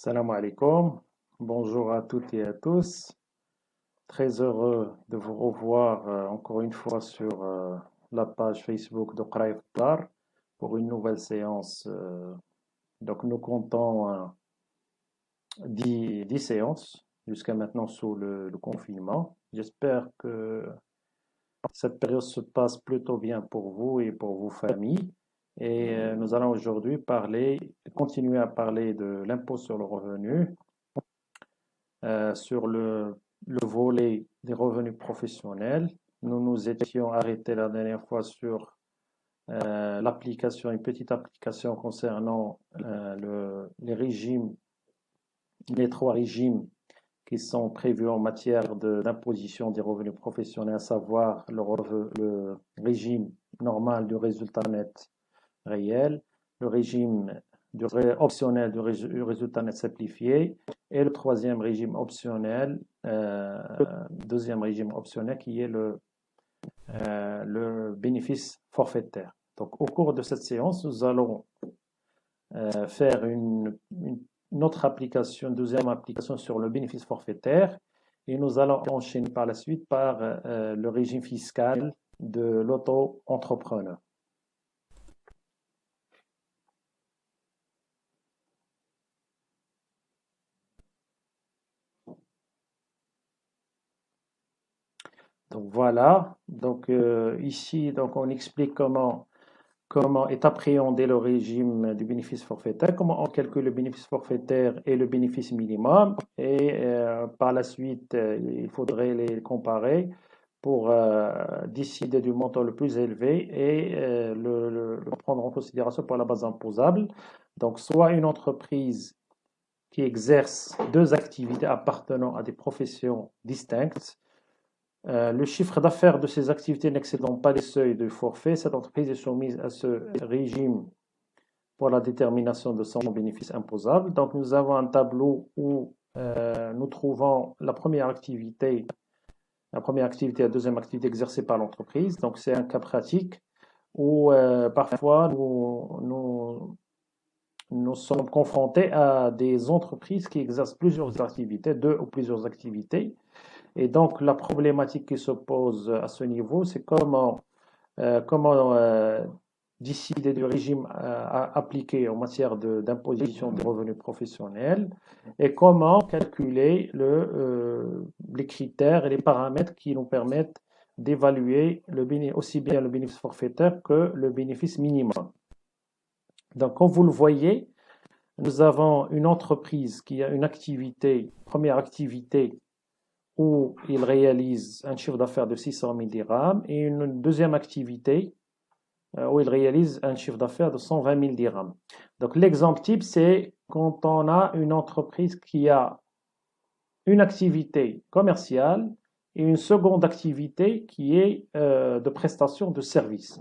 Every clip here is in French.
Salam alaikum. Bonjour à toutes et à tous. Très heureux de vous revoir encore une fois sur la page Facebook de Qara Iftar pour une nouvelle séance. Donc nous comptons 10 séances jusqu'à maintenant sous le confinement. J'espère que cette période se passe plutôt bien pour vous et pour vos familles. Et nous allons aujourd'hui continuer à parler de l'impôt sur le revenu sur le volet des revenus professionnels. Nous nous étions arrêtés la dernière fois sur une petite application concernant les trois régimes qui sont prévus en matière d'imposition des revenus professionnels, à savoir le régime normal du résultat net réel, le régime optionnel du résultat net simplifié et le troisième régime optionnel, deuxième régime optionnel qui est le bénéfice forfaitaire. Donc au cours de cette séance, nous allons faire une autre application, une deuxième application sur le bénéfice forfaitaire et nous allons enchaîner par la suite par le régime fiscal de l'auto-entrepreneur. Donc voilà, donc ici donc on explique comment est appréhendé le régime du bénéfice forfaitaire, comment on calcule le bénéfice forfaitaire et le bénéfice minimum, et par la suite il faudrait les comparer pour décider du montant le plus élevé et le prendre en considération pour la base imposable. Donc soit une entreprise qui exerce deux activités appartenant à des professions distinctes. Le chiffre d'affaires de ces activités n'excédant pas les seuils de forfait, cette entreprise est soumise à ce régime pour la détermination de son bénéfice imposable. Donc nous avons un tableau où nous trouvons la première activité et la deuxième activité exercée par l'entreprise. Donc c'est un cas pratique où parfois nous sommes confrontés à des entreprises qui exercent plusieurs activités, deux ou plusieurs activités. Et donc, la problématique qui se pose à ce niveau, c'est comment décider du régime appliqué en matière d'imposition des revenus professionnels et comment calculer les critères et les paramètres qui nous permettent d'évaluer aussi bien le bénéfice forfaitaire que le bénéfice minimum. Donc, comme vous le voyez, nous avons une entreprise qui a une première activité, où il réalise un chiffre d'affaires de 600 000 dirhams et une deuxième activité où il réalise un chiffre d'affaires de 120 000 dirhams. Donc l'exemple type, c'est quand on a une entreprise qui a une activité commerciale et une seconde activité qui est de prestation de services.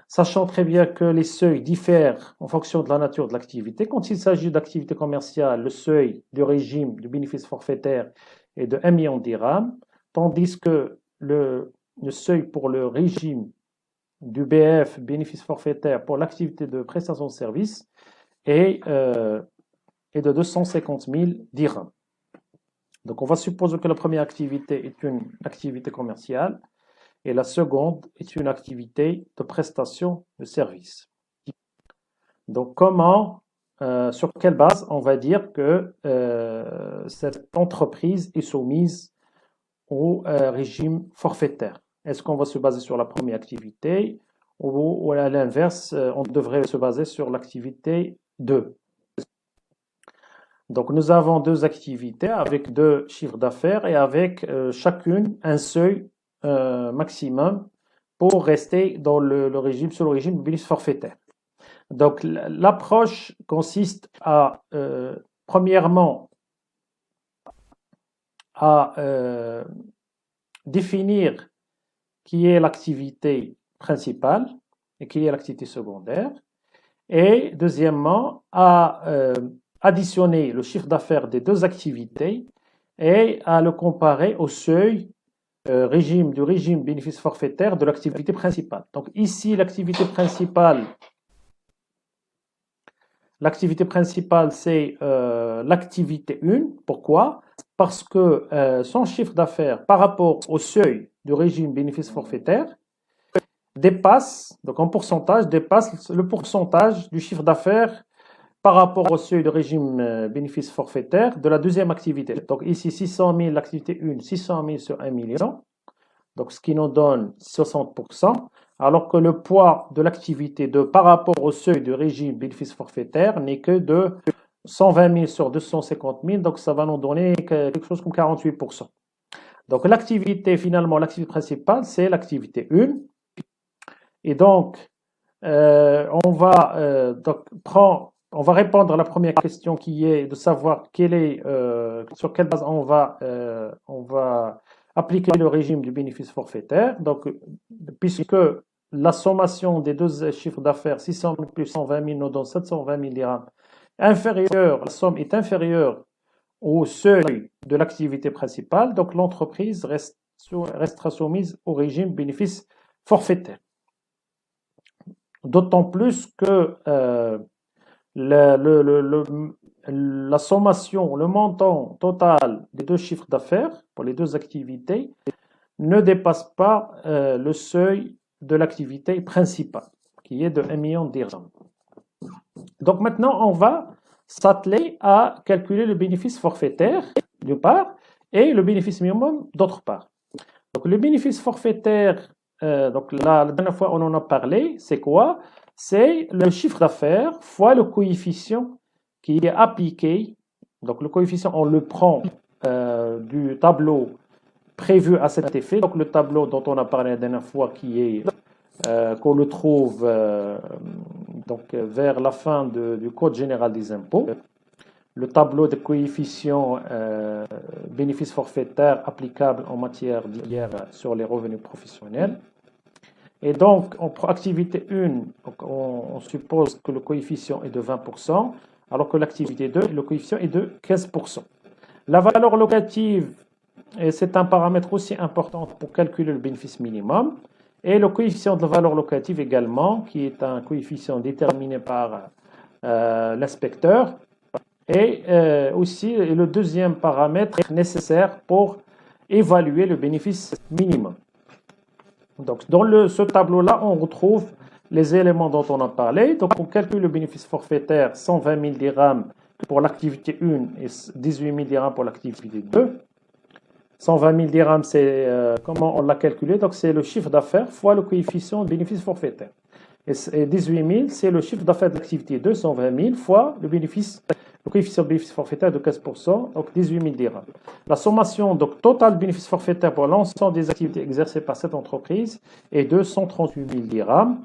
Sachant très bien que les seuils diffèrent en fonction de la nature de l'activité. Quand il s'agit d'activité commerciale, le seuil du régime du bénéfice forfaitaire est de 1 million de dirhams, tandis que le seuil pour le régime du BF, bénéfice forfaitaire, pour l'activité de prestation de service est de 250 000 dirhams. Donc on va supposer que la première activité est une activité commerciale et la seconde est une activité de prestation de service. Donc sur quelle base on va dire que cette entreprise est soumise au régime forfaitaire? Est-ce qu'on va se baser sur la première activité ou à l'inverse, on devrait se baser sur l'activité 2? Donc nous avons deux activités avec deux chiffres d'affaires et avec chacune un seuil maximum pour rester dans sur le régime de bénéfice forfaitaire. Donc l'approche consiste à premièrement à définir qui est l'activité principale et qui est l'activité secondaire, et deuxièmement à additionner le chiffre d'affaires des deux activités et à le comparer au seuil du régime bénéfice forfaitaire de l'activité principale. Donc ici, l'activité principale L'activité principale, c'est l'activité 1. Pourquoi? Parce que son chiffre d'affaires par rapport au seuil du régime bénéfice forfaitaire dépasse, donc en pourcentage, dépasse le pourcentage du chiffre d'affaires par rapport au seuil de régime bénéfice forfaitaire de la deuxième activité. Donc ici, 600 000, l'activité 1, 600 000 sur 1 million, donc ce qui nous donne 60%, alors que le poids de l'activité 2 par rapport au seuil de régime bénéfice forfaitaire n'est que de 120 000 sur 250 000, donc ça va nous donner quelque chose comme 48%. Donc l'activité, finalement, l'activité principale, c'est l'activité 1. Et donc, on va répondre à la première question qui est de savoir sur quelle base on va appliquer le régime du bénéfice forfaitaire. Donc, puisque la sommation des deux chiffres d'affaires, 600 000 plus 120 000, nous donne 720 000 dirhams, la somme est inférieure au seuil de l'activité principale, donc l'entreprise restera soumise au régime bénéfice forfaitaire. D'autant plus que la sommation, le montant total des deux chiffres d'affaires pour les deux activités ne dépasse pas le seuil de l'activité principale, qui est de 1 million de dirhams. Donc maintenant, on va s'atteler à calculer le bénéfice forfaitaire, d'une part, et le bénéfice minimum, d'autre part. Donc le bénéfice forfaitaire, donc la dernière fois on en a parlé, c'est quoi? C'est le chiffre d'affaires fois le coefficient qui est appliqué. Donc le coefficient, on le prend du tableau prévu à cet effet. Donc le tableau dont on a parlé la dernière fois, qu'on le trouve vers la fin du Code général des impôts. Le tableau des coefficients bénéfices forfaitaires applicables en matière d'IR sur les revenus professionnels. Et donc, pour activité 1, on suppose que le coefficient est de 20%, alors que l'activité 2, le coefficient est de 15%. La valeur locative, c'est un paramètre aussi important pour calculer le bénéfice minimum. Et le coefficient de la valeur locative également, qui est un coefficient déterminé par l'inspecteur, et aussi le deuxième paramètre nécessaire pour évaluer le bénéfice minimum. Donc, dans ce tableau-là, on retrouve les éléments dont on a parlé. Donc, on calcule le bénéfice forfaitaire 120 000 dirhams pour l'activité 1 et 18 000 dirhams pour l'activité 2. 120 000 dirhams, c'est comment on l'a calculé? Donc, c'est le chiffre d'affaires fois le coefficient de bénéfice forfaitaire. Et 18 000, c'est le chiffre d'affaires de l'activité 2, 120 000 fois le coefficient de bénéfice forfaitaire de 15%, donc 18 000 dirhams. La sommation donc, totale bénéfice forfaitaire pour l'ensemble des activités exercées par cette entreprise est de 138 000 dirhams.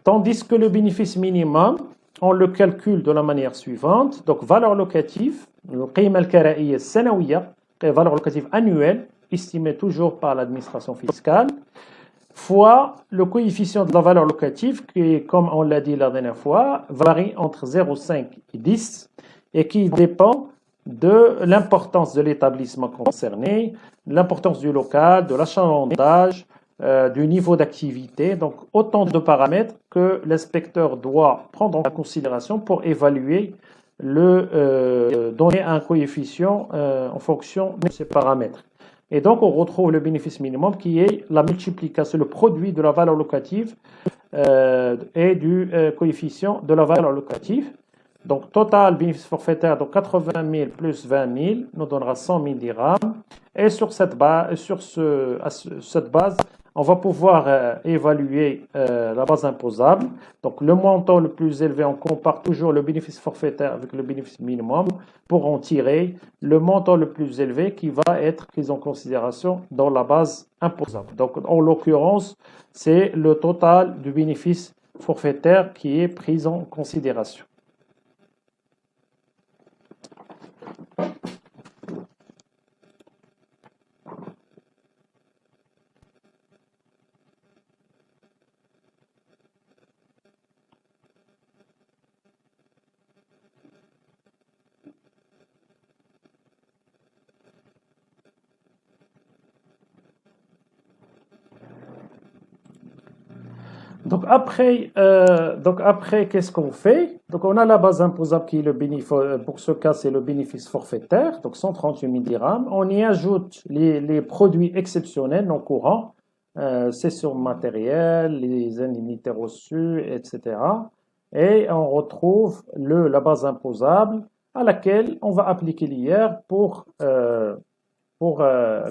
Tandis que le bénéfice minimum, on le calcule de la manière suivante. Donc, valeur locative, le qiyma al-kara'iyya sanawiya, valeur locative annuelle, estimée toujours par l'administration fiscale, fois le coefficient de la valeur locative qui, comme on l'a dit la dernière fois, varie entre 0,5 et 10 et qui dépend de l'importance de l'établissement concerné, l'importance du local, de l'achalandage, du niveau d'activité. Donc, autant de paramètres que l'inspecteur doit prendre en considération pour évaluer donner un coefficient en fonction de ces paramètres. Et donc, on retrouve le bénéfice minimum qui est la multiplication, le produit de la valeur locative et du coefficient de la valeur locative. Donc, total bénéfice forfaitaire, donc 80 000 plus 20 000 nous donnera 100 000 dirhams. Et sur cette base, on va pouvoir évaluer la base imposable. Donc, le montant le plus élevé, on compare toujours le bénéfice forfaitaire avec le bénéfice minimum pour en tirer le montant le plus élevé qui va être pris en considération dans la base imposable. Donc, en l'occurrence, c'est le total du bénéfice forfaitaire qui est pris en considération. Donc après, qu'est-ce qu'on fait? Donc on a la base imposable qui est le bénéfice, pour ce cas c'est le bénéfice forfaitaire, donc 138 000 dirhams. On y ajoute les produits exceptionnels non courants, cession matérielle, les indemnités reçues, etc. Et on retrouve la base imposable à laquelle on va appliquer l'IR pour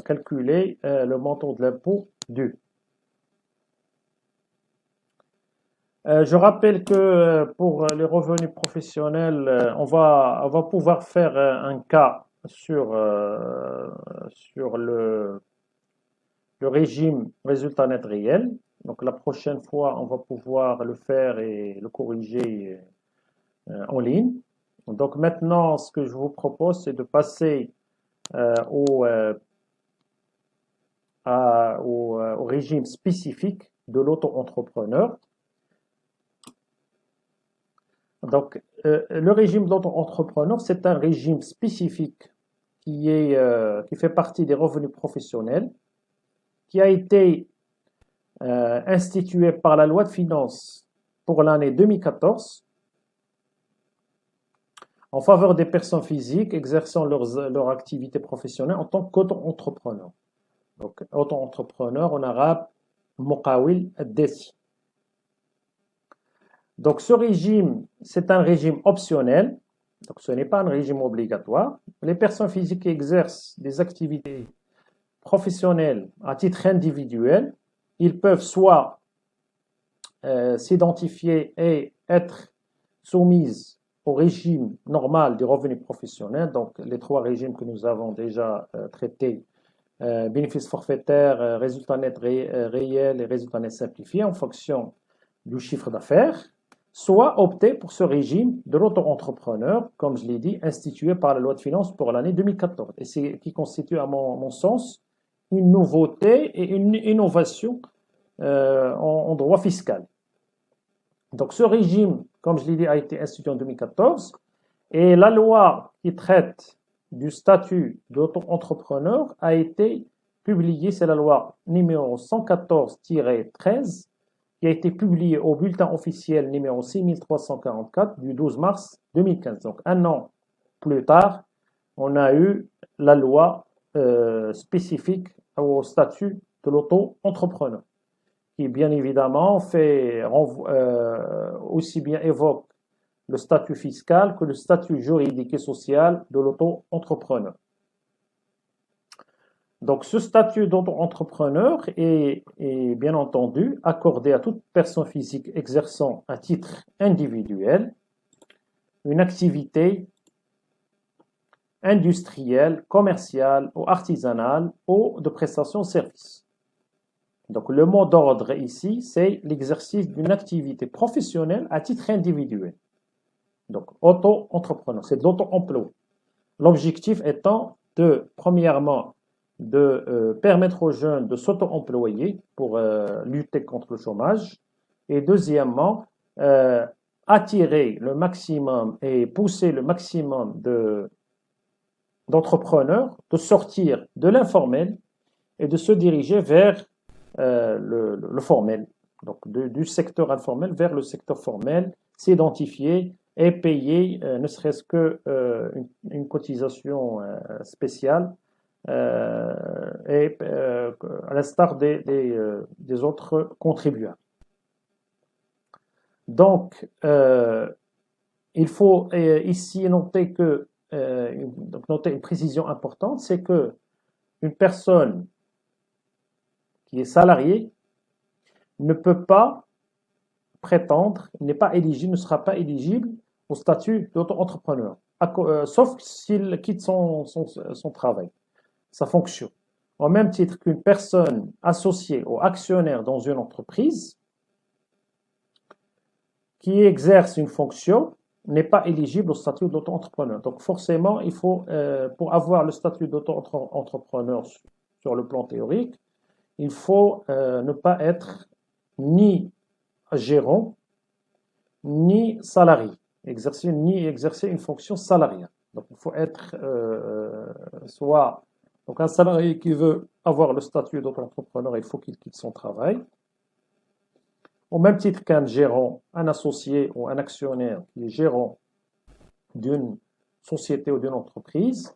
calculer le montant de l'impôt dû. Je rappelle que pour les revenus professionnels, on va pouvoir faire un cas sur le régime résultat net réel. Donc la prochaine fois, on va pouvoir le faire et le corriger en ligne. Donc maintenant, ce que je vous propose, c'est de passer au régime spécifique de l'auto-entrepreneur. Donc, le régime d'auto-entrepreneur, c'est un régime spécifique qui fait partie des revenus professionnels, qui a été institué par la loi de finances pour l'année 2014 en faveur des personnes physiques exerçant leur activité professionnelle en tant qu'auto-entrepreneur. Donc, auto-entrepreneur en arabe, Muqawil ad-Desi. Donc, ce régime, c'est un régime optionnel. Donc, ce n'est pas un régime obligatoire. Les personnes physiques qui exercent des activités professionnelles à titre individuel, ils peuvent soit s'identifier et être soumises au régime normal des revenus professionnels, donc les trois régimes que nous avons déjà traités, bénéfice forfaitaire, résultat net réel et résultat net simplifié en fonction du chiffre d'affaires, soit opter pour ce régime de l'auto-entrepreneur, comme je l'ai dit, institué par la loi de finances pour l'année 2014, et c'est qui constitue à mon sens une nouveauté et une innovation en droit fiscal. Donc ce régime, comme je l'ai dit, a été institué en 2014, et la loi qui traite du statut d'auto-entrepreneur a été publiée, c'est la loi numéro 114-13, qui a été publiée au bulletin officiel numéro 6344 du 12 mars 2015. Donc un an plus tard, on a eu la loi spécifique au statut de l'auto-entrepreneur, qui bien évidemment aussi bien évoque le statut fiscal que le statut juridique et social de l'auto-entrepreneur. Donc ce statut d'auto-entrepreneur est bien entendu accordé à toute personne physique exerçant à titre individuel une activité industrielle, commerciale ou artisanale ou de prestation de services. Donc le mot d'ordre ici, c'est l'exercice d'une activité professionnelle à titre individuel. Donc auto-entrepreneur, c'est de l'auto-emploi. L'objectif étant premièrement, de permettre aux jeunes de s'auto-employer pour lutter contre le chômage, et deuxièmement, attirer le maximum et pousser le maximum d'entrepreneurs de sortir de l'informel et de se diriger vers le formel, donc du secteur informel vers le secteur formel, s'identifier et payer ne serait-ce que une cotisation spéciale et à l'instar des autres contribuables. Donc, il faut ici noter noter une précision importante, c'est que une personne qui est salariée ne peut pas prétendre, n'est pas éligible, ne sera pas éligible au statut d'auto-entrepreneur, sauf s'il quitte son travail, sa fonction. Au même titre qu'une personne associée ou actionnaire dans une entreprise qui exerce une fonction n'est pas éligible au statut d'auto-entrepreneur. Donc forcément, il faut, pour avoir le statut d'auto-entrepreneur sur le plan théorique, il faut ne pas être ni gérant, ni salarié, ni exercer une fonction salariale. Donc il faut être soit donc un salarié qui veut avoir le statut d'auto-entrepreneur, il faut qu'il quitte son travail. au même titre qu'un gérant, un associé ou un actionnaire qui est gérant d'une société ou d'une entreprise,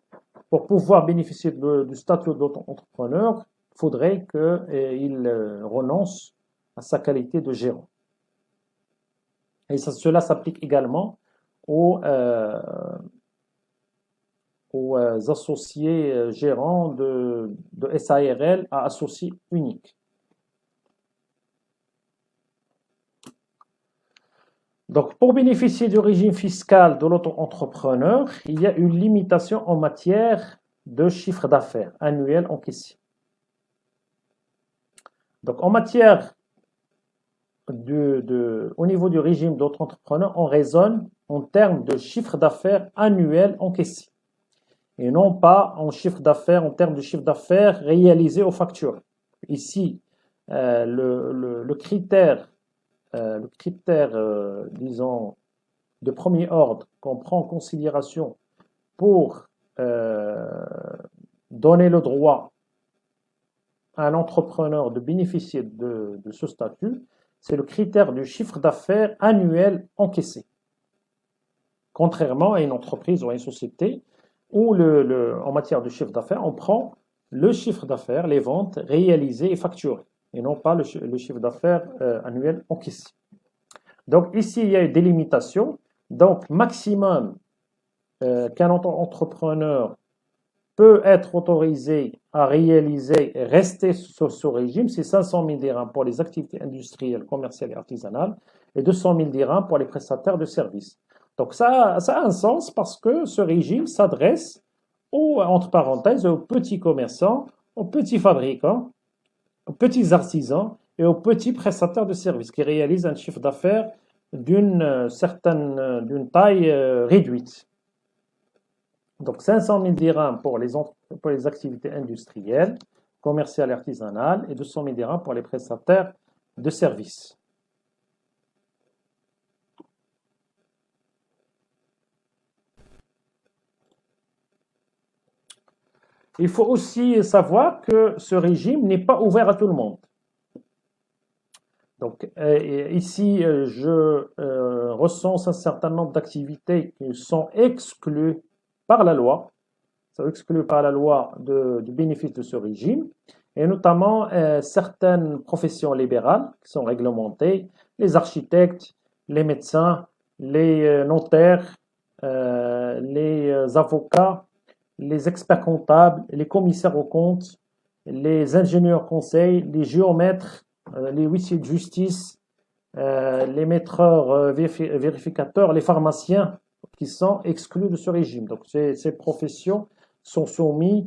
pour pouvoir bénéficier du statut d'auto-entrepreneur, il faudrait qu'il renonce à sa qualité de gérant. Et cela s'applique également aux, associés gérants de SARL à associés uniques. Donc, pour bénéficier du régime fiscal de l'auto-entrepreneur, il y a une limitation en matière de chiffre d'affaires annuel encaissé. Donc, en matière au niveau du régime d'auto-entrepreneur, on raisonne en termes de chiffre d'affaires annuel encaissé et non pas en chiffre d'affaires, en termes de chiffre d'affaires réalisé aux factures. Ici, le critère, disons, de premier ordre qu'on prend en considération pour donner le droit à un entrepreneur de bénéficier de ce statut, c'est le critère du chiffre d'affaires annuel encaissé. Contrairement à une entreprise ou à une société où, en matière de chiffre d'affaires, on prend le chiffre d'affaires, les ventes réalisées et facturées, et non pas le chiffre d'affaires annuel encaissé. Donc ici, il y a une délimitation. Donc, maximum qu'un entrepreneur peut être autorisé à réaliser et rester sur ce régime, c'est 500 000 dirhams pour les activités industrielles, commerciales et artisanales et 200 000 dirhams pour les prestataires de services. Donc ça a un sens parce que ce régime s'adresse entre parenthèses, aux petits commerçants, aux petits fabricants, aux petits artisans et aux petits prestataires de services qui réalisent un chiffre d'affaires d'une taille réduite. Donc 500 000 dirhams pour les activités industrielles, commerciales et artisanales et 200 000 dirhams pour les prestataires de services. Il faut aussi savoir que ce régime n'est pas ouvert à tout le monde. Donc ici, je recense un certain nombre d'activités qui sont exclues par la loi, sont exclues par la loi du bénéfice de ce régime, et notamment certaines professions libérales qui sont réglementées, les architectes, les médecins, les notaires, les avocats, les experts comptables, les commissaires aux comptes, les ingénieurs conseils, les géomètres, les huissiers de justice, les maîtreurs vérificateurs, les pharmaciens qui sont exclus de ce régime. Donc ces professions sont soumises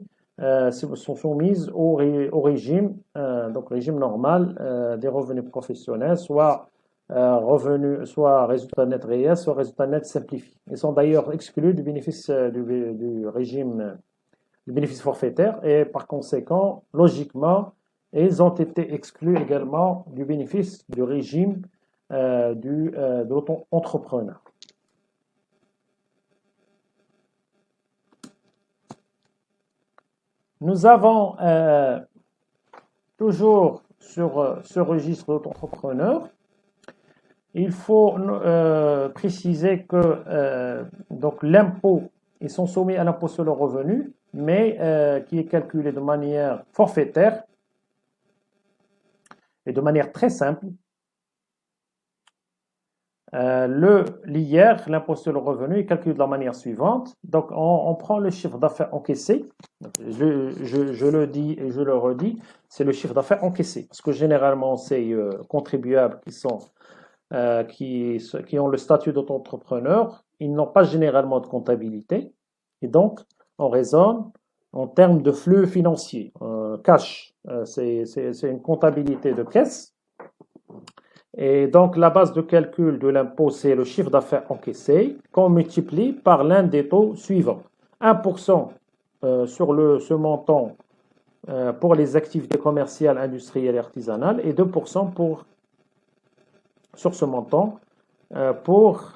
au régime, donc régime normal des revenus professionnels, soit résultat net réel, soit résultat net simplifié. Ils sont d'ailleurs exclus du bénéfice du régime du bénéfice forfaitaire et par conséquent, logiquement, ils ont été exclus également du bénéfice du régime de l'auto-entrepreneur. Nous avons toujours sur ce registre d'auto-entrepreneur, il faut préciser que donc l'impôt, ils sont soumis à l'impôt sur le revenu, mais qui est calculé de manière forfaitaire et de manière très simple. L'IR, l'impôt sur le revenu, est calculé de la manière suivante. Donc, on prend le chiffre d'affaires encaissé. Je le dis et je le redis, c'est le chiffre d'affaires encaissé. Parce que généralement, c'est contribuables qui ont le statut d'auto-entrepreneur. Ils n'ont pas généralement de comptabilité. Et donc, on raisonne en termes de flux financiers. Cash, c'est une comptabilité de caisse. Et donc, la base de calcul de l'impôt, c'est le chiffre d'affaires encaissé qu'on multiplie par l'un des taux suivants. 1% sur ce montant pour les activités commerciales, industrielles et artisanales et 2% sur ce montant pour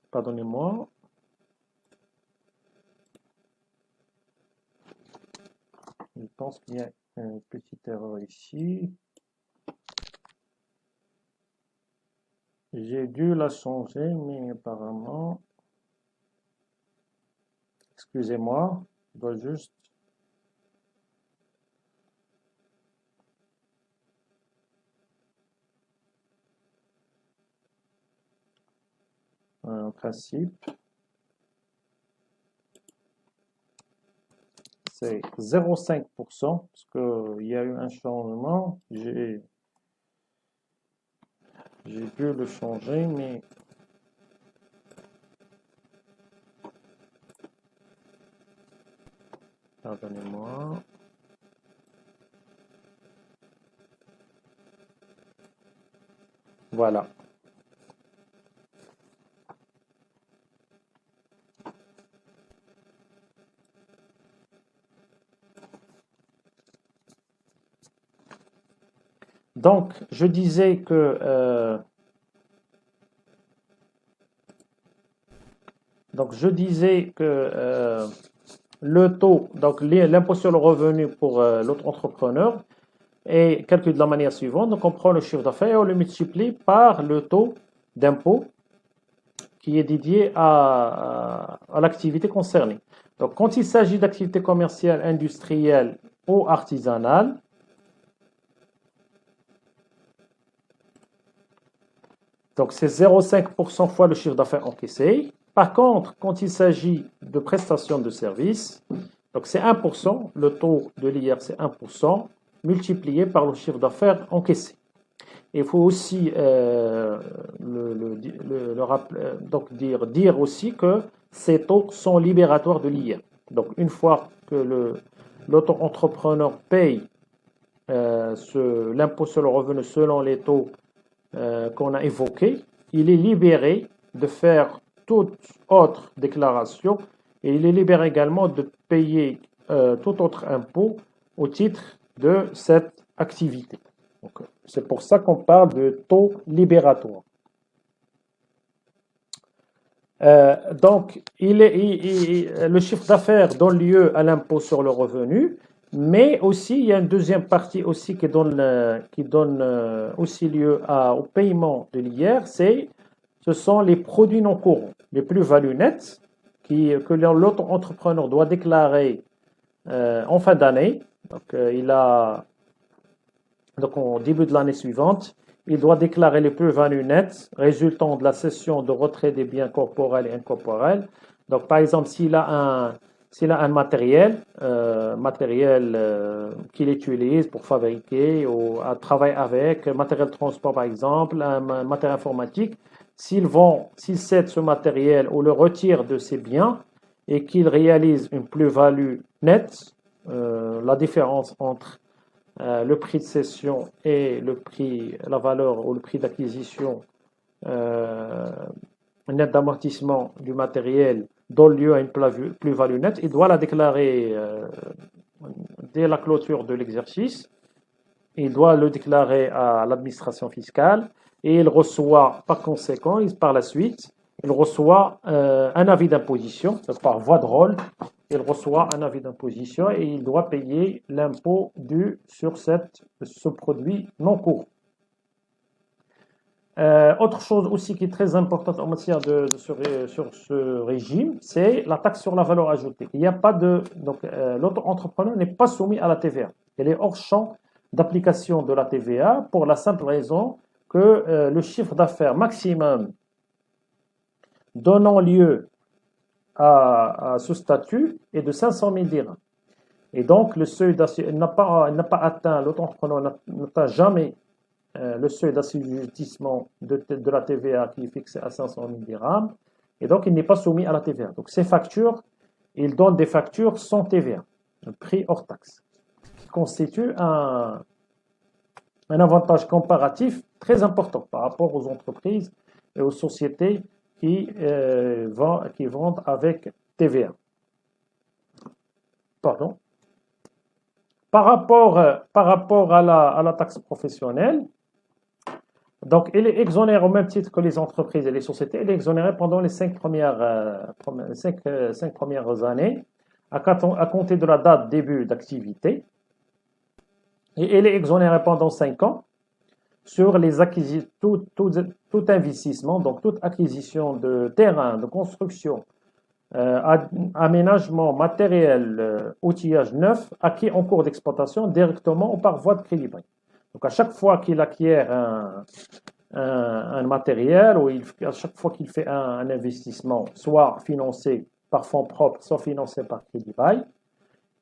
pardonnez-moi. Je pense qu'il y a une petite erreur ici. J'ai dû la changer, mais apparemment, excusez-moi, je dois juste un principe. C'est 0,5% parce qu'il y a eu un changement. J'ai dû le changer, mais pardonnez-moi. Voilà. Donc, je disais que le taux, donc l'impôt sur le revenu pour l'autre entrepreneur est calculé de la manière suivante. Donc, on prend le chiffre d'affaires et on le multiplie par le taux d'impôt qui est dédié à l'activité concernée. Donc, quand il s'agit d'activité commerciale, industrielle ou artisanale, donc c'est 0,5% fois le chiffre d'affaires encaissé. Par contre, quand il s'agit de prestations de services, donc c'est 1%, le taux de l'IR c'est 1%, multiplié par le chiffre d'affaires encaissé. Il faut aussi donc dire aussi que ces taux sont libératoires de l'IR. Donc une fois que l'auto-entrepreneur paye l'impôt sur le revenu selon les taux qu'on a évoqués, il est libéré de faire toute autre déclaration et il est libéré également de payer tout autre impôt au titre de cette activité. C'est pour ça qu'on parle de taux libératoire. Donc, le chiffre d'affaires donne lieu à l'impôt sur le revenu, mais aussi il y a une deuxième partie aussi qui donne aussi lieu au paiement de l'IR, ce sont les produits non courants, les plus-values nettes que l'autre entrepreneur doit déclarer en fin d'année. Donc, au début de l'année suivante, il doit déclarer les plus-values nettes résultant de la cession de retrait des biens corporels et incorporels. Donc, par exemple, s'il a un matériel, qu'il utilise pour fabriquer ou à travailler avec, matériel de transport par exemple, un matériel informatique, s'il cède ce matériel ou le retire de ses biens et qu'il réalise une plus-value nette, la différence entre le prix de cession et la valeur ou le prix d'acquisition net d'amortissement du matériel donne lieu à une plus-value nette, il doit la déclarer dès la clôture de l'exercice. Il doit le déclarer à l'administration fiscale et il reçoit par conséquent, par la suite, il reçoit un avis d'imposition par voie de rôle. Il reçoit un avis d'imposition et il doit payer l'impôt dû sur ce produit non courant. Autre chose aussi qui est très importante en matière sur ce régime, c'est la taxe sur la valeur ajoutée. Il n'y a pas donc l'auto-entrepreneur n'est pas soumis à la TVA. Elle est hors champ d'application de la TVA pour la simple raison que le chiffre d'affaires maximum donnant lieu à ce statut est de 500 000 dirhams. Et donc, le seuil n'a pas atteint, l'auto-entrepreneur n'atteint jamais le seuil d'assujettissement de la TVA qui est fixé à 500 000 dirhams. Et donc, il n'est pas soumis à la TVA. Donc, ces factures, il donne des factures sans TVA, un prix hors taxe, qui constitue un avantage comparatif très important par rapport aux entreprises et aux sociétés qui vendent avec TVA. Pardon. Par rapport à la taxe professionnelle, donc elle est exonérée au même titre que les entreprises et les sociétés, elle est exonérée pendant les 5 premières années à compter de la date début d'activité, et elle est exonérée pendant 5 ans sur les acquisitions, tout investissement, donc toute acquisition de terrain, de construction, aménagement, matériel, outillage neuf, acquis en cours d'exploitation directement ou par voie de crédit bail. Donc à chaque fois qu'il acquiert un matériel, ou à chaque fois qu'il fait un investissement, soit financé par fonds propres, soit financé par crédit bail,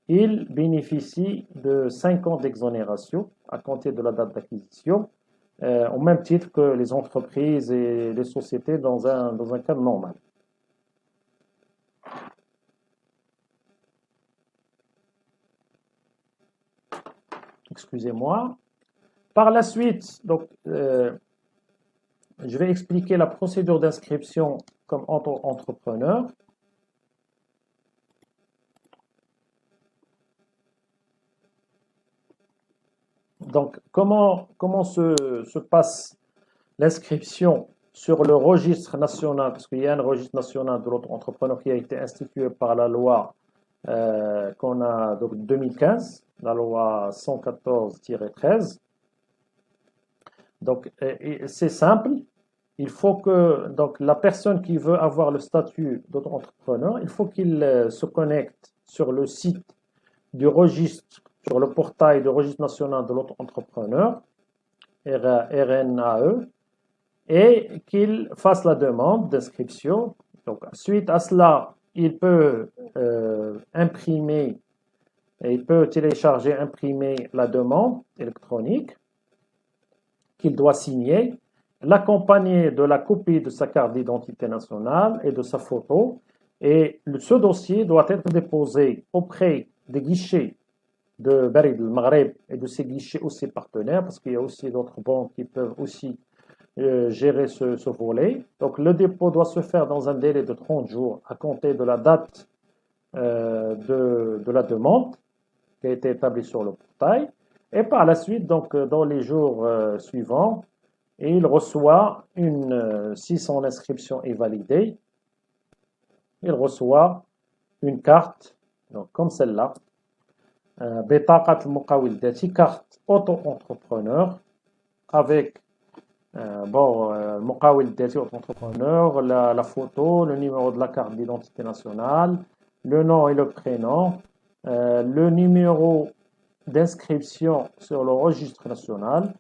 il bénéficie de 5 ans d'exonération à compter de la date d'acquisition, au même titre que les entreprises et les sociétés dans un cadre normal. Excusez-moi. Par la suite, donc, je vais expliquer la procédure d'inscription comme entrepreneur. Donc, comment se passe l'inscription sur le registre national, parce qu'il y a un registre national de l'auto-entrepreneur qui a été institué par la loi qu'on a donc 2015, la loi 114-13. Donc, c'est simple. Il faut que donc, la personne qui veut avoir le statut d'auto-entrepreneur, il faut qu'il se connecte sur le site du registre, sur le portail du registre national de l'auto-entrepreneur, RNAE, et qu'il fasse la demande d'inscription. Donc, suite à cela, il peut imprimer, et il peut télécharger, imprimer la demande électronique qu'il doit signer, l'accompagner de la copie de sa carte d'identité nationale et de sa photo. Et ce dossier doit être déposé auprès des guichets de Barid al-Maghreb et de ses guichets aussi partenaires, parce qu'il y a aussi d'autres banques qui peuvent aussi gérer ce volet. Donc le dépôt doit se faire dans un délai de 30 jours à compter de la date de la demande qui a été établie sur le portail. Et par la suite, donc dans les jours suivants, il reçoit si son inscription est validée, il reçoit une carte, donc comme celle-là, Betaqat al-Muqawil Dati, carte auto-entrepreneur, avec Muqawil Dati auto-entrepreneur, la photo, le numéro de la carte d'identité nationale, le nom et le prénom, le numéro d'inscription sur le registre national,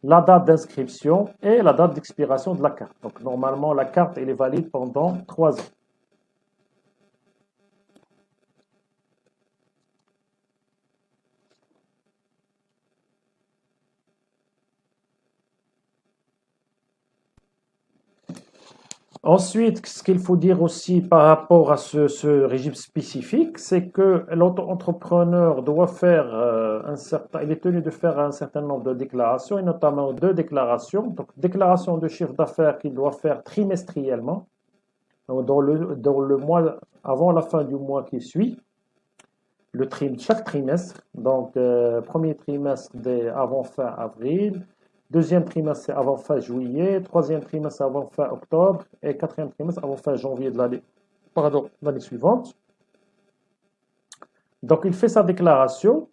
la date d'inscription et la date d'expiration de la carte. Donc normalement, la carte elle est valide pendant 3 ans. Ensuite, ce qu'il faut dire aussi par rapport à ce régime spécifique, c'est que l'auto-entrepreneur doit faire il est tenu de faire un certain nombre de déclarations, et notamment 2 déclarations. Donc, déclaration de chiffre d'affaires qu'il doit faire trimestriellement, donc dans le mois, avant la fin du mois qui suit, chaque trimestre. Donc, premier trimestre avant fin avril, deuxième trimestre, c'est avant fin juillet. Troisième trimestre, c'est avant fin octobre. Et quatrième trimestre, avant fin janvier de l'année suivante. Donc, il fait sa déclaration.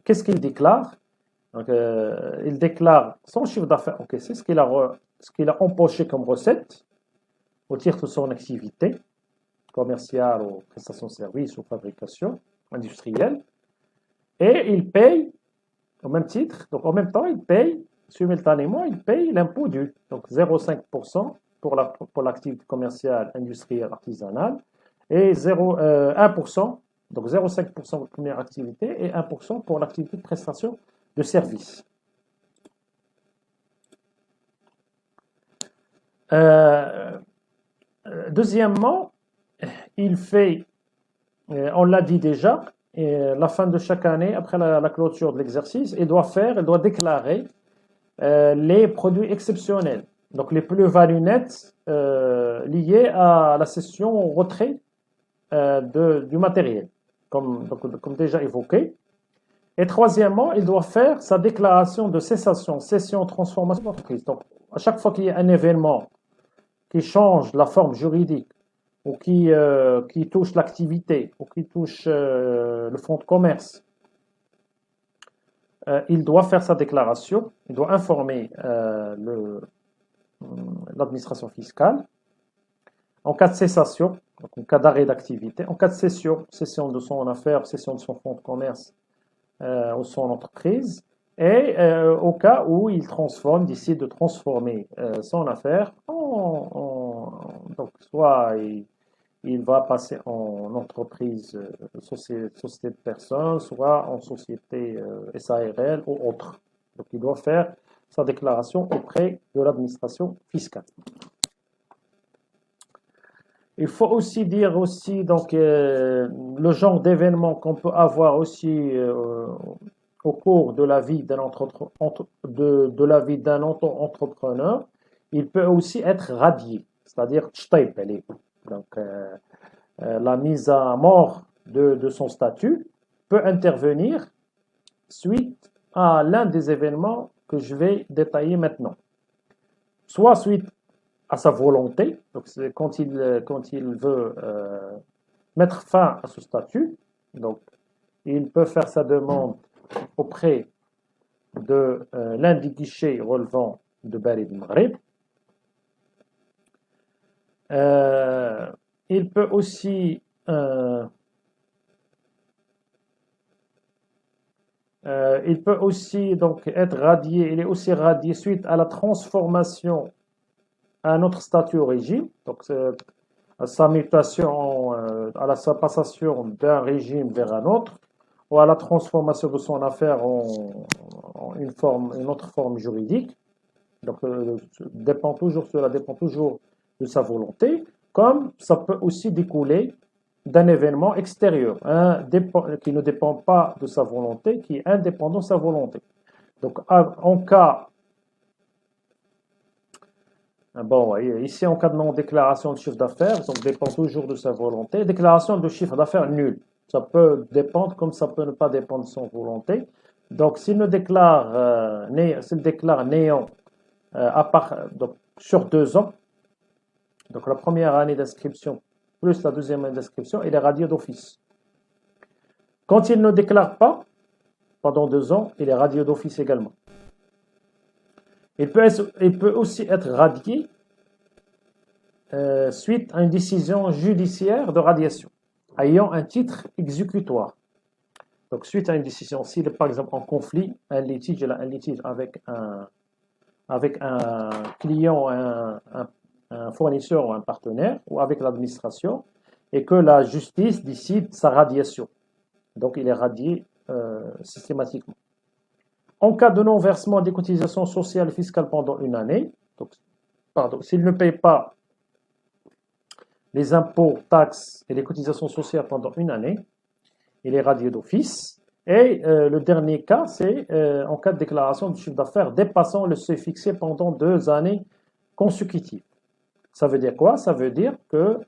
Qu'est-ce qu'il déclare? Donc, il déclare son chiffre d'affaires. Ok, c'est ce qu'il a empoché comme recette au titre de son activité commerciale ou prestation de services ou fabrication industrielle. Et il paye au même titre. Donc, en même temps, il paye simultanément, il paye l'impôt dû, donc 0,5% pour l'activité commerciale, industrielle, artisanale, et 1%, donc 0,5% pour la première activité et 1% pour l'activité de prestation de service. Deuxièmement, il fait, on l'a dit déjà, la fin de chaque année, après la clôture de l'exercice, il doit déclarer les produits exceptionnels, donc les plus-values nettes liées à la cession au retrait du matériel, comme déjà évoqué. Et troisièmement, il doit faire sa déclaration de cessation, transformation d'entreprise. Donc, à chaque fois qu'il y a un événement qui change la forme juridique ou qui touche l'activité, ou qui touche le fonds de commerce, il doit faire sa déclaration, il doit informer l'administration fiscale. En cas de cessation, donc en cas d'arrêt d'activité, en cas de cession de son affaire, cession de son fonds de commerce ou son entreprise, et au cas où il décide de transformer son affaire donc soit il va passer en entreprise, société de personnes, soit en société SARL ou autre. Donc il doit faire sa déclaration auprès de l'administration fiscale. Il faut aussi dire aussi donc le genre d'événement qu'on peut avoir aussi au cours de la vie d'un entrepreneur. Il peut aussi être radié, c'est-à-dire donc la mise à mort de son statut peut intervenir suite à l'un des événements que je vais détailler maintenant. Soit suite à sa volonté, donc c'est quand il veut mettre fin à ce statut, donc il peut faire sa demande auprès de l'un des guichets relevant de Barid Maghreb. Il peut aussi donc être radié, il est aussi radié suite à la transformation à un autre statut au régime, donc à sa mutation, sa passation d'un régime vers un autre, ou à la transformation de son affaire en une autre forme juridique. Donc cela dépend toujours de sa volonté, comme ça peut aussi découler d'un événement extérieur, qui ne dépend pas de sa volonté, qui est indépendant de sa volonté. Donc en cas ici, en cas de non-déclaration de chiffre d'affaires, ça dépend toujours de sa volonté. Déclaration de chiffre d'affaires nul. Ça peut dépendre comme ça peut ne pas dépendre de son volonté. Donc, s'il déclare néant donc, sur 2 ans, donc la première année d'inscription plus la deuxième année d'inscription, il est radié d'office. Quand il ne déclare pas, pendant 2 ans, il est radié d'office également. Il peut aussi être radié suite à une décision judiciaire de radiation, ayant un titre exécutoire. Donc, suite à une décision, s'il est par exemple en conflit, un litige avec un client, un fournisseur ou un partenaire, ou avec l'administration, et que la justice décide sa radiation. Donc, il est radié systématiquement. En cas de non-versement des cotisations sociales et fiscales pendant une année, s'il ne paye pas les impôts, taxes et les cotisations sociales pendant une année, il est radié d'office. Et le dernier cas, c'est en cas de déclaration de chiffre d'affaires dépassant le seuil fixé pendant 2 années consécutives. Ça veut dire quoi? Ça veut dire que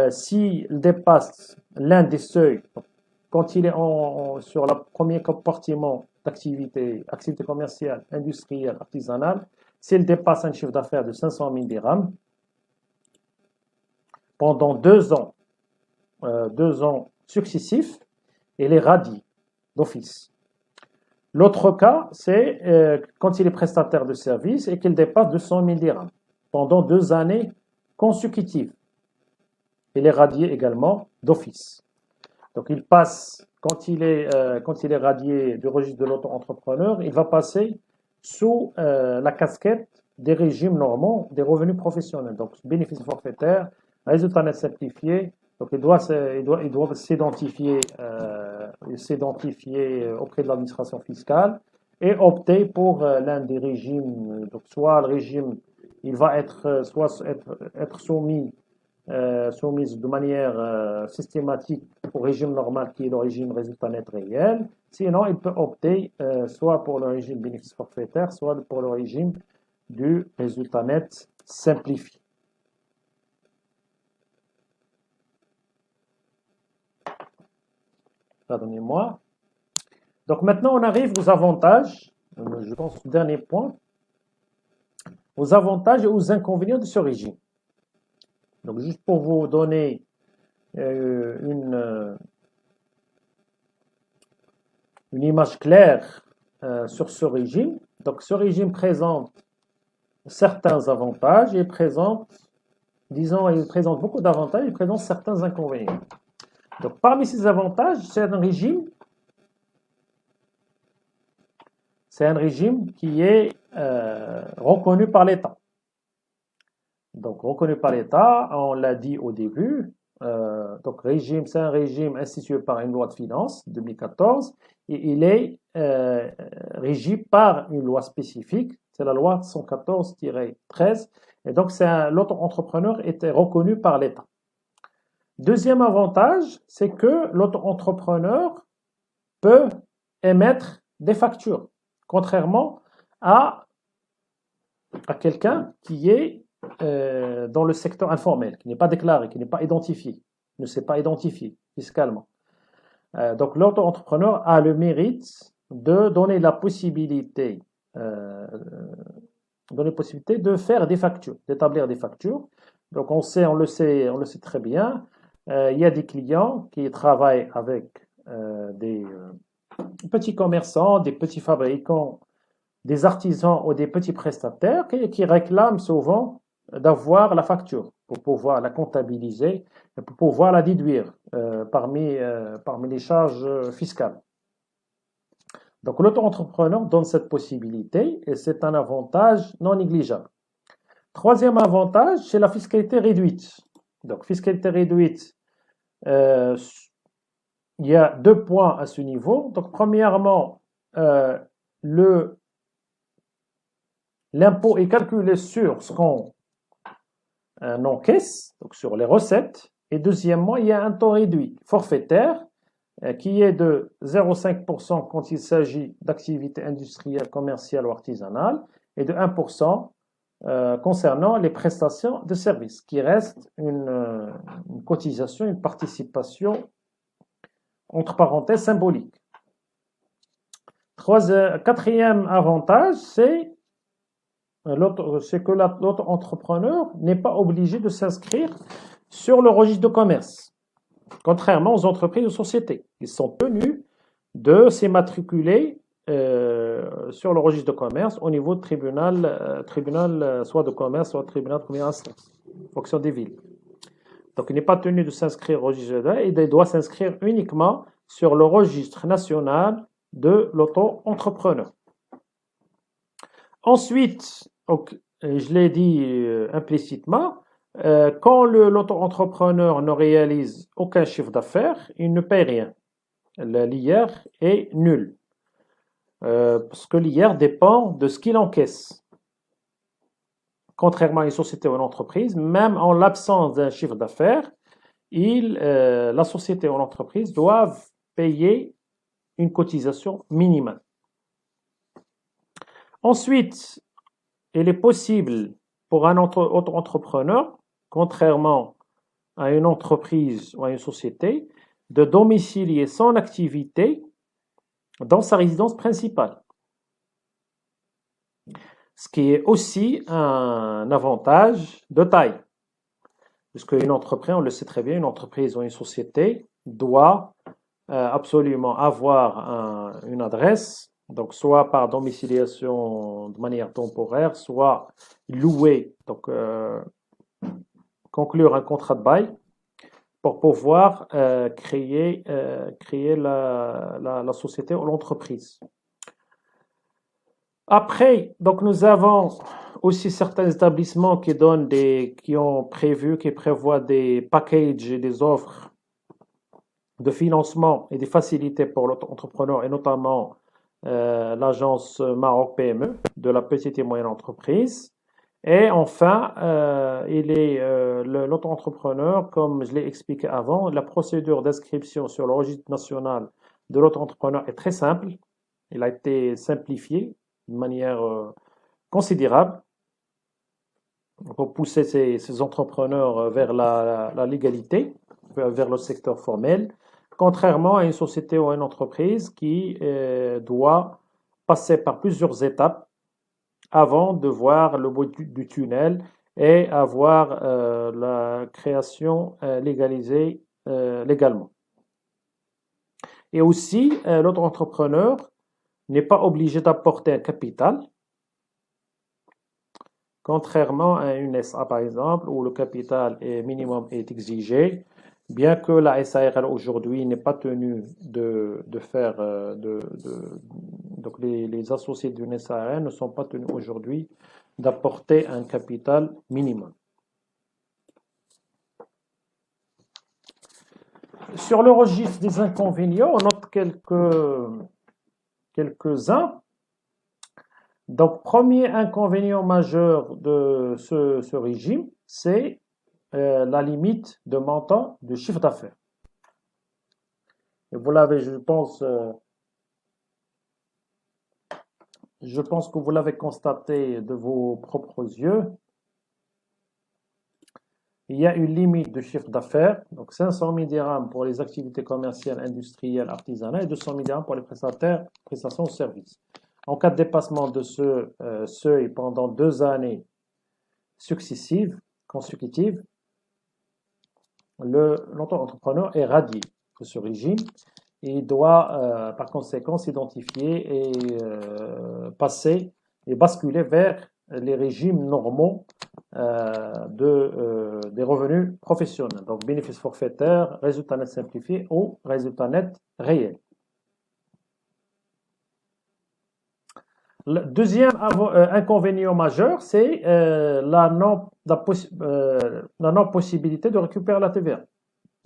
s'il dépasse l'un des seuils, quand il est sur le premier compartiment d'activité commerciale, industrielle, artisanale, s'il dépasse un chiffre d'affaires de 500 000 dirhams, pendant 2 ans, 2 ans successifs, il est radié d'office. L'autre cas, c'est quand il est prestataire de services et qu'il dépasse 200 000 dirhams pendant 2 années consécutives. Il est radié également d'office. Donc il passe, quand il est radié du registre de l'auto-entrepreneur, il va passer sous la casquette des régimes normaux des revenus professionnels. Donc bénéfice forfaitaire, résultat net simplifié. Donc il doit s'identifier auprès de l'administration fiscale et opter pour l'un des régimes. Donc soit le régime, il va être soumise de manière systématique au régime normal qui est le régime résultat net réel. Sinon, il peut opter soit pour le régime bénéfice forfaitaire, soit pour le régime du résultat net simplifié. Pardonnez-moi. Donc maintenant, on arrive aux avantages, je pense au dernier point, aux avantages et aux inconvénients de ce régime. Donc, juste pour vous donner une image claire sur ce régime. Donc, ce régime présente certains avantages, il présente, disons, il présente beaucoup d'avantages, il présente certains inconvénients. Donc, parmi ces avantages, c'est un régime qui est reconnu par l'État. Donc, reconnu par l'État, on l'a dit au début. Donc, c'est un régime institué par une loi de finances 2014 et il est régi par une loi spécifique, c'est la loi 114-13. Et donc, l'auto-entrepreneur était reconnu par l'État. Deuxième avantage, c'est que l'auto-entrepreneur peut émettre des factures, contrairement à quelqu'un qui est dans le secteur informel, qui n'est pas déclaré, qui n'est pas identifié, ne s'est pas identifié fiscalement. Donc l'auto-entrepreneur a le mérite de donner la possibilité, de faire des factures, d'établir des factures. Donc on le sait très bien. Il y a des clients qui travaillent avec des petits commerçants, des petits fabricants, des artisans ou des petits prestataires qui réclament souvent d'avoir la facture pour pouvoir la comptabiliser et pour pouvoir la déduire parmi les charges fiscales. Donc l'auto-entrepreneur donne cette possibilité et c'est un avantage non négligeable. Troisième avantage, c'est la fiscalité réduite. Donc fiscalité réduite, il y a 2 points à ce niveau. Donc premièrement, l'impôt est calculé sur ce qu'on encaisse, donc sur les recettes. Et deuxièmement, il y a un taux réduit forfaitaire qui est de 0,5% quand il s'agit d'activités industrielles, commerciales ou artisanales et de 1% concernant les prestations de services, qui reste une cotisation, une participation, entre parenthèses, symbolique. Quatrième avantage, c'est que l'auto-entrepreneur n'est pas obligé de s'inscrire sur le registre de commerce, contrairement aux entreprises ou sociétés. Ils sont tenus de s'immatriculer sur le registre de commerce au niveau de tribunal soit de commerce, soit tribunal de première instance, fonction des villes. Donc il n'est pas tenu de s'inscrire au registre de il doit s'inscrire uniquement sur le registre national de l'auto-entrepreneur. Ensuite, donc, je l'ai dit implicitement, quand l'auto-entrepreneur ne réalise aucun chiffre d'affaires, il ne paye rien. L'IR est nul. Parce que l'IR dépend de ce qu'il encaisse. Contrairement à une société ou une entreprise, même en l'absence d'un chiffre d'affaires, la société ou l'entreprise doivent payer une cotisation minimale. Ensuite, il est possible pour un auto-entrepreneur, contrairement à une entreprise ou à une société, de domicilier son activité dans sa résidence principale. Ce qui est aussi un avantage de taille. Puisque une entreprise, on le sait très bien, une entreprise ou une société doit absolument avoir une adresse, donc soit par domiciliation de manière temporaire, soit louer, donc conclure un contrat de bail pour pouvoir créer la société ou l'entreprise. Après, donc nous avons aussi certains établissements qui prévoient des packages et des offres de financement et des facilités pour l'entrepreneur et notamment l'agence Maroc PME de la petite et moyenne entreprise. Et enfin, l'auto-entrepreneur, comme je l'ai expliqué avant, la procédure d'inscription sur le registre national de l'auto-entrepreneur est très simple. Il a été simplifié de manière considérable pour pousser ces entrepreneurs vers la légalité, vers le secteur formel, contrairement à une société ou à une entreprise qui doit passer par plusieurs étapes avant de voir le bout du tunnel et avoir la création légalisée légalement. Et aussi, l'auto-entrepreneur n'est pas obligé d'apporter un capital, contrairement à une SA par exemple, où le capital minimum est exigé, bien que la SARL aujourd'hui n'est pas tenue de faire, donc les associés d'une SARL ne sont pas tenus aujourd'hui d'apporter un capital minimum. Sur le registre des inconvénients, on note quelques-uns. Donc, premier inconvénient majeur de ce régime, c'est la limite de montant de chiffre d'affaires. Et vous l'avez, je pense que vous l'avez constaté de vos propres yeux. Il y a une limite de chiffre d'affaires, donc 500 000 dirhams pour les activités commerciales, industrielles, artisanales et 200 000 dirhams pour les prestations de services. En cas de dépassement de ce seuil pendant 2 années consécutives, l'auto-entrepreneur est radié de ce régime et il doit par conséquent s'identifier et passer et basculer vers les régimes normaux des revenus professionnels, donc bénéfices forfaitaires, résultat net simplifié ou résultat net réel. Le deuxième inconvénient majeur, c'est la non-possibilité de récupérer la TVA.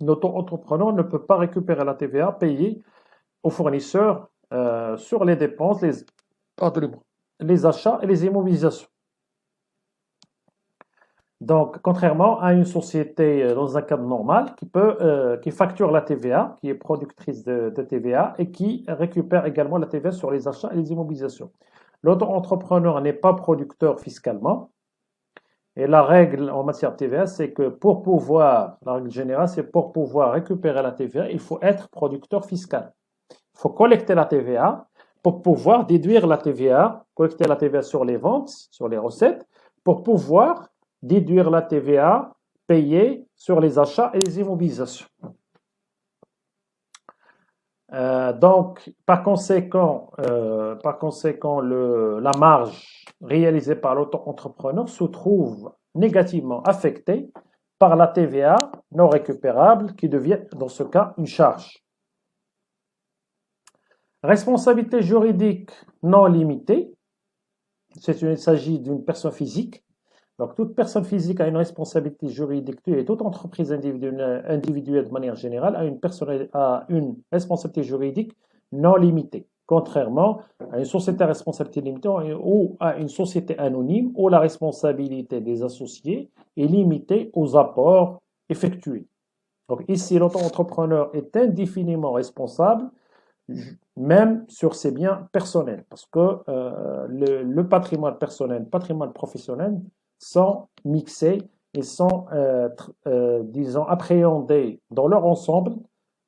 L'auto-entrepreneur ne peut pas récupérer la TVA payée aux fournisseurs sur les dépenses, les achats et les immobilisations. Donc, contrairement à une société dans un cadre normal qui facture la TVA, qui est productrice de TVA et qui récupère également la TVA sur les achats et les immobilisations. L'auto-entrepreneur n'est pas producteur fiscalement. Et la règle en matière de TVA, c'est que la règle générale, c'est pour pouvoir récupérer la TVA, il faut être producteur fiscal. Il faut collecter la TVA pour pouvoir déduire la TVA, collecter la TVA sur les ventes, sur les recettes, pour pouvoir déduire la TVA payée sur les achats et les immobilisations. Donc, par conséquent, la marge réalisée par l'auto-entrepreneur se trouve négativement affectée par la TVA non récupérable qui devient dans ce cas une charge. Responsabilité juridique non limitée, il s'agit d'une personne physique. Donc, toute personne physique a une responsabilité juridique et toute entreprise individuelle de manière générale a une responsabilité juridique non limitée, contrairement à une société à responsabilité limitée ou à une société anonyme où la responsabilité des associés est limitée aux apports effectués. Donc, ici, l'auto-entrepreneur est indéfiniment responsable, même sur ses biens personnels, parce que le patrimoine personnel, le patrimoine professionnel sont mixés et sont, disons, appréhendés dans leur ensemble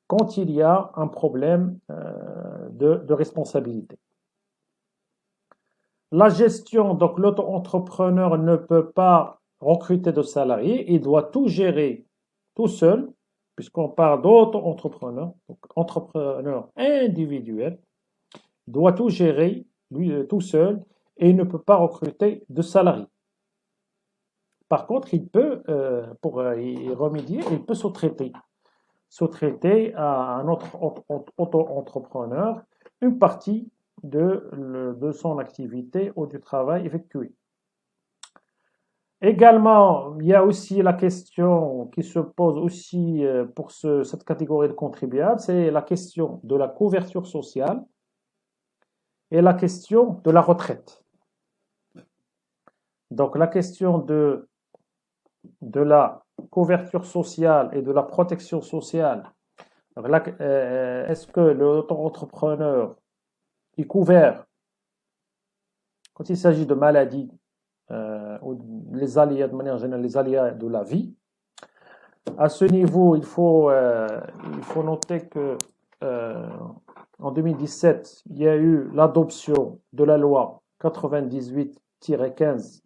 quand il y a un problème de responsabilité. La gestion, donc l'auto-entrepreneur ne peut pas recruter de salariés, il doit tout gérer tout seul, puisqu'on parle d'auto-entrepreneur, donc entrepreneur individuel, doit tout gérer lui tout seul et il ne peut pas recruter de salariés. Par contre, il peut, pour y remédier, il peut sous-traiter à un autre auto-entrepreneur une partie de son activité ou du travail effectué. Également, il y a aussi la question qui se pose aussi pour cette catégorie de contribuables, c'est la question de la couverture sociale et la question de la retraite. Donc, la question de la couverture sociale et de la protection sociale. Est-ce que l'auto-entrepreneur est couvert quand il s'agit de maladies ou les aléas, de manière générale, les aléas de la vie? À ce niveau, il faut noter que en 2017, il y a eu l'adoption de la loi 98-15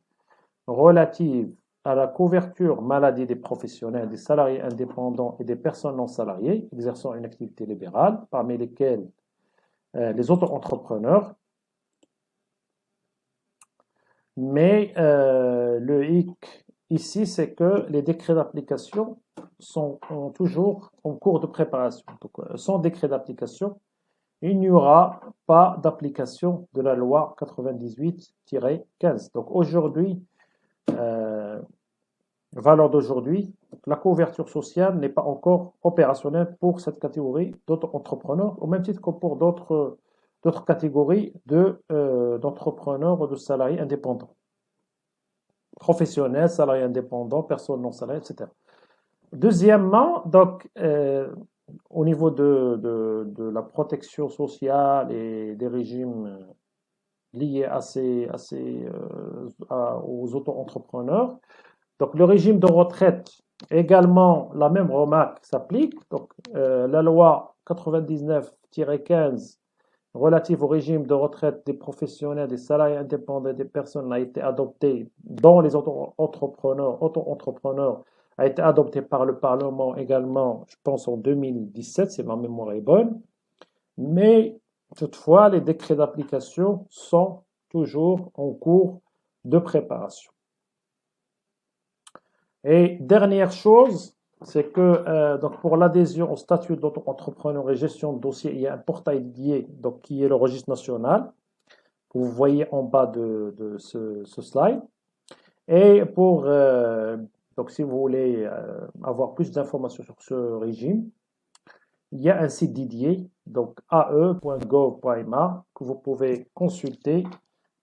relative à la couverture maladie des professionnels, des salariés indépendants et des personnes non salariées exerçant une activité libérale, parmi lesquels les auto-entrepreneurs. Mais le hic ici, c'est que les décrets d'application sont toujours en cours de préparation. Donc, sans décret d'application, il n'y aura pas d'application de la loi 98-15. Donc aujourd'hui, valeur d'aujourd'hui, la couverture sociale n'est pas encore opérationnelle pour cette catégorie d'auto-entrepreneurs, au même titre que pour d'autres catégories d'entrepreneurs ou de salariés indépendants. Professionnels, salariés indépendants, personnes non salariées, etc. Deuxièmement, donc, au niveau de la protection sociale et des régimes liés aux auto-entrepreneurs, donc le régime de retraite, également la même remarque s'applique. Donc la loi 99-15 relative au régime de retraite des professionnels, des salariés indépendants et des personnes a été adoptée, dont les auto-entrepreneurs, a été adoptée par le Parlement également, je pense en 2017, si ma mémoire est bonne. Mais toutefois, les décrets d'application sont toujours en cours de préparation. Et dernière chose, c'est que donc pour l'adhésion au statut d'auto-entrepreneur et gestion de dossier, il y a un portail dédié donc, qui est le registre national, que vous voyez en bas de ce slide. Et donc si vous voulez avoir plus d'informations sur ce régime, il y a un site dédié, donc ae.gov.ma, que vous pouvez consulter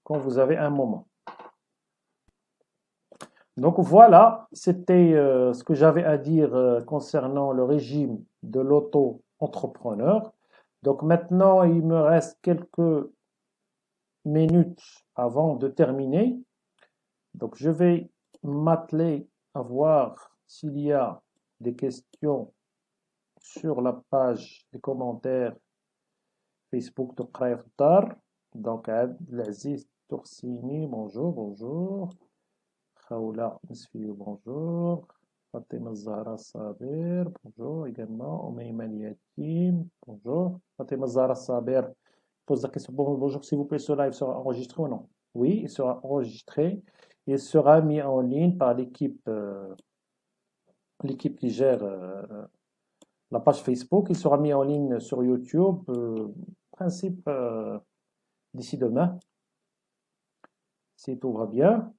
quand vous avez un moment. Donc voilà, c'était ce que j'avais à dire concernant le régime de l'auto-entrepreneur. Donc maintenant, il me reste quelques minutes avant de terminer. Donc je vais m'atteler à voir s'il y a des questions sur la page des commentaires Facebook de Qraya Ftar. Donc Abdelaziz Toursini, bonjour, bonjour. Khaoula Nisfiou, bonjour. Fatima Zahra Saber, bonjour également. Omeïman Yatim, bonjour. Fatima Zahra Saber pose la question, bonjour, s'il vous plaît, ce live sera enregistré ou non? Oui, il sera enregistré. Il sera mis en ligne par l'équipe qui gère la page Facebook. Il sera mis en ligne sur YouTube, principe d'ici demain, si tout va bien.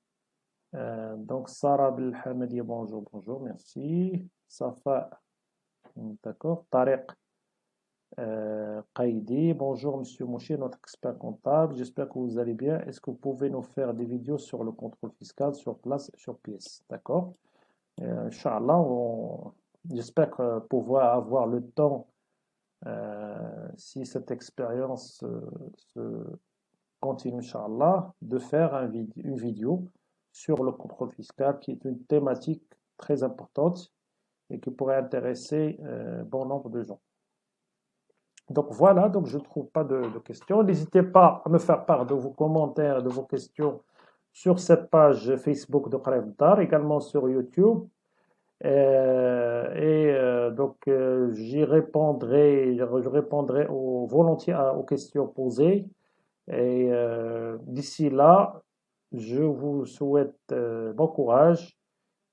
Donc, Sarah Belhamadi, bonjour, bonjour, merci. Safa, d'accord. Tariq Qaidi, bonjour, monsieur Mouché, notre expert comptable. J'espère que vous allez bien. Est-ce que vous pouvez nous faire des vidéos sur le contrôle fiscal sur place et sur pièce? D'accord. Inch'Allah, j'espère pouvoir avoir le temps, si cette expérience se continue, Inch'Allah, de faire une vidéo sur le contrôle fiscal, qui est une thématique très importante et qui pourrait intéresser bon nombre de gens. Donc voilà, donc je ne trouve pas de questions. N'hésitez pas à me faire part de vos commentaires, de vos questions sur cette page Facebook de Qraya Ftar, également sur YouTube. Donc je répondrai volontiers aux questions posées. Et d'ici là, je vous souhaite bon courage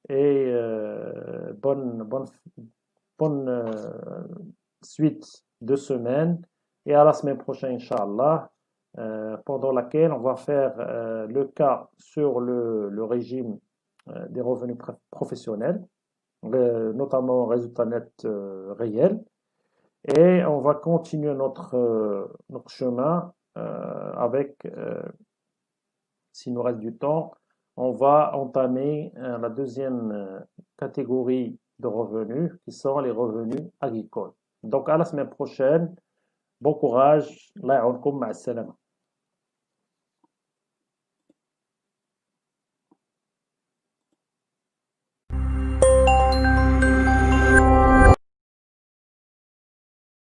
et bonne suite de semaine. Et à la semaine prochaine, Inch'Allah, pendant laquelle on va faire le cas sur le régime des revenus professionnels, notamment résultat net réel. Et on va continuer notre chemin avec, s'il nous reste du temps, on va entamer la deuxième catégorie de revenus, qui sont les revenus agricoles. Donc à la semaine prochaine, bon courage, Allah ya'awnkoum, ma'a salama.